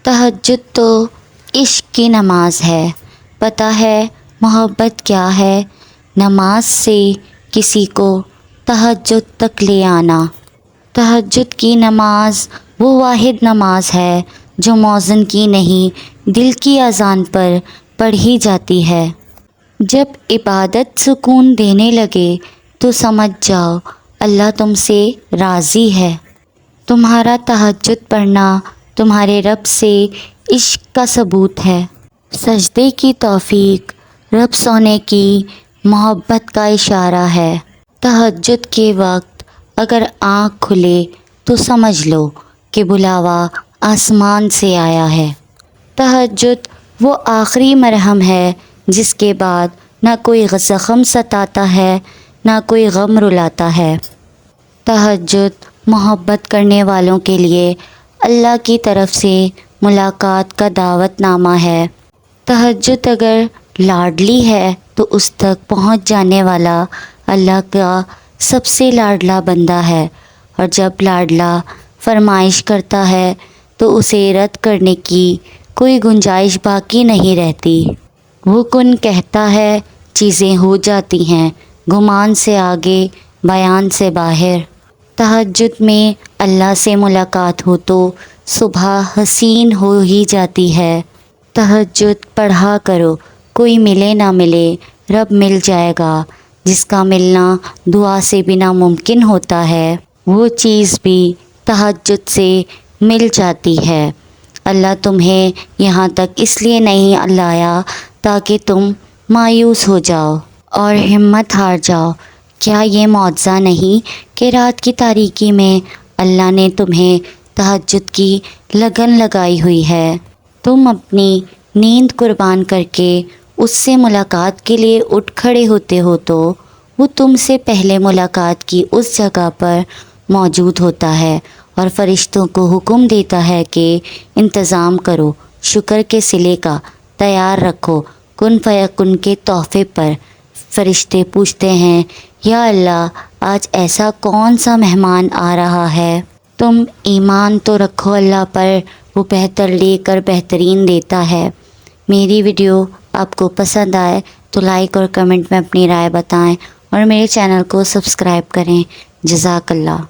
تہجد تو عشق کی نماز ہے، پتہ ہے محبت کیا ہے؟ نماز سے کسی کو تہجد تک لے آنا۔ تہجد کی نماز وہ واحد نماز ہے جو مؤذن کی نہیں دل کی اذان پر پڑھی جاتی ہے۔ جب عبادت سکون دینے لگے تو سمجھ جاؤ اللہ تم سے راضی ہے۔ تمہارا تہجد پڑھنا تمہارے رب سے عشق کا ثبوت ہے۔ سجدے کی توفیق رب سونے کی محبت کا اشارہ ہے۔ تہجد کے وقت اگر آنکھ کھلے تو سمجھ لو کہ بلاوا آسمان سے آیا ہے۔ تہجد وہ آخری مرہم ہے جس کے بعد نہ کوئی زخم ستاتا ہے نہ کوئی غم رلاتا ہے۔ تہجد محبت کرنے والوں کے لیے اللہ کی طرف سے ملاقات کا دعوت نامہ ہے۔ تہجد اگر لاڈلی ہے تو اس تک پہنچ جانے والا اللہ کا سب سے لاڈلا بندہ ہے، اور جب لاڈلا فرمائش کرتا ہے تو اسے رد کرنے کی کوئی گنجائش باقی نہیں رہتی۔ وہ کن کہتا ہے چیزیں ہو جاتی ہیں، گمان سے آگے بیان سے باہر۔ تہجد میں اللہ سے ملاقات ہو تو صبح حسین ہو ہی جاتی ہے۔ تہجد پڑھا کرو، کوئی ملے نہ ملے رب مل جائے گا۔ جس کا ملنا دعا سے بھی ناممکن ہوتا ہے وہ چیز بھی تہجد سے مل جاتی ہے۔ اللہ تمہیں یہاں تک اس لیے نہیں لایا تاکہ تم مایوس ہو جاؤ اور ہمت ہار جاؤ۔ کیا یہ معجزہ نہیں کہ رات کی تاریکی میں اللہ نے تمہیں تہجد کی لگن لگائی ہوئی ہے؟ تم اپنی نیند قربان کر کے اس سے ملاقات کے لیے اٹھ کھڑے ہوتے ہو تو وہ تم سے پہلے ملاقات کی اس جگہ پر موجود ہوتا ہے اور فرشتوں کو حکم دیتا ہے کہ انتظام کرو، شکر کے صلے کا تیار رکھو۔ کن فیکن کے تحفے پر فرشتے پوچھتے ہیں یا اللہ آج ایسا کون سا مہمان آ رہا ہے؟ تم ایمان تو رکھو اللہ پر، وہ بہتر لے کر بہترین دیتا ہے۔ میری ویڈیو آپ کو پسند آئے تو لائک اور کمنٹ میں اپنی رائے بتائیں اور میرے چینل کو سبسکرائب کریں۔ جزاک اللہ۔